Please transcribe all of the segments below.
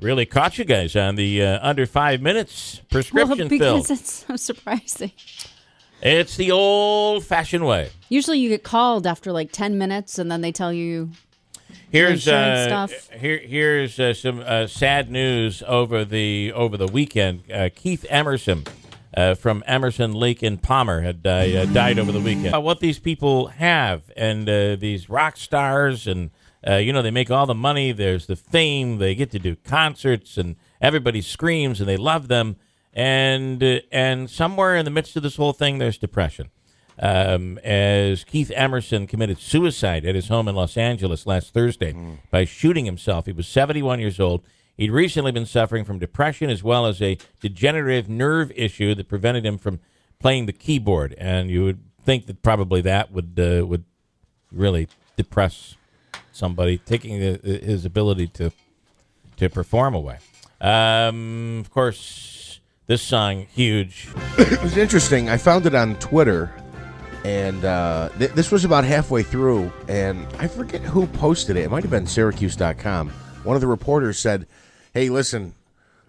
Really caught you guys on the under 5 minutes prescription because fill. it's so surprising. It's the old-fashioned way. Usually you get called after like 10 minutes, and then they tell you Here's insurance stuff. Here's some sad news over the weekend. Keith Emerson from Emerson, Lake and Palmer had died over the weekend. What these people have, and these rock stars, and they make all the money. There's the fame. They get to do concerts, and everybody screams, and they love them. And somewhere in the midst of this whole thing, there's depression. As Keith Emerson committed suicide at his home in Los Angeles last Thursday by shooting himself. He was 71 years old. He'd recently been suffering from depression as well as a degenerative nerve issue that prevented him from playing the keyboard. And you would think that probably that would really depress somebody, taking his ability to perform away. Of course, this song, huge. It was interesting. I found it on Twitter, and this was about halfway through, and I forget who posted it. It might have been Syracuse.com. One of the reporters said, hey, listen,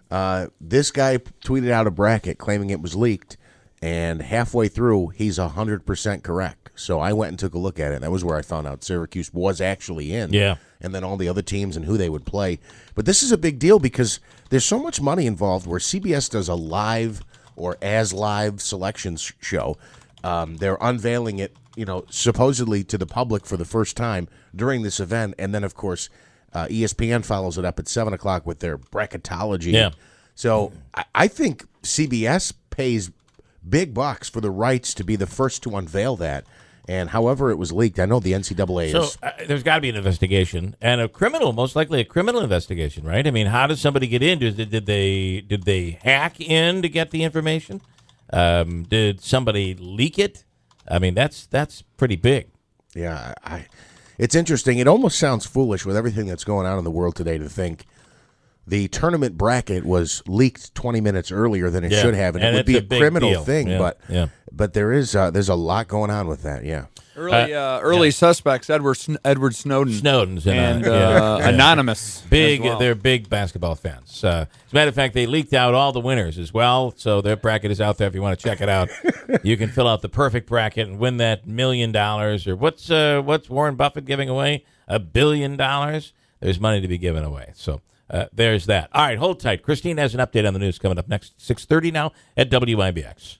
this guy tweeted out a bracket claiming it was leaked, and halfway through, he's 100% correct. So I went and took a look at it. That was where I found out Syracuse was actually in. Yeah. And then all the other teams and who they would play. But this is a big deal because there's so much money involved where CBS does a live or as live selections show. They're unveiling it, supposedly to the public for the first time during this event. And then, of course, ESPN follows it up at 7 o'clock with their bracketology. Yeah. So I think CBS pays big bucks for the rights to be the first to unveil that. And however it was leaked, I know the NCAA is. So there's got to be an investigation, and most likely a criminal investigation, right? I mean, how does somebody get in? Did they hack in to get the information? Did somebody leak it? I mean, that's pretty big. Yeah, it's interesting. It almost sounds foolish with everything that's going on in the world today to think the tournament bracket was leaked 20 minutes earlier than it should have, and it would be a criminal thing. Yeah. But there's a lot going on with that. Yeah. Early suspects: Edward Snowden, Snowden's in anonymous. Big, as well. They're big basketball fans. As a matter of fact, they leaked out all the winners as well, so their bracket is out there if you want to check it out. You can fill out the perfect bracket and win that $1 million. Or what's Warren Buffett giving away? $1 billion. There's money to be given away. So there's that. All right, hold tight. Christine has an update on the news coming up next, 6:30 now at WIBX.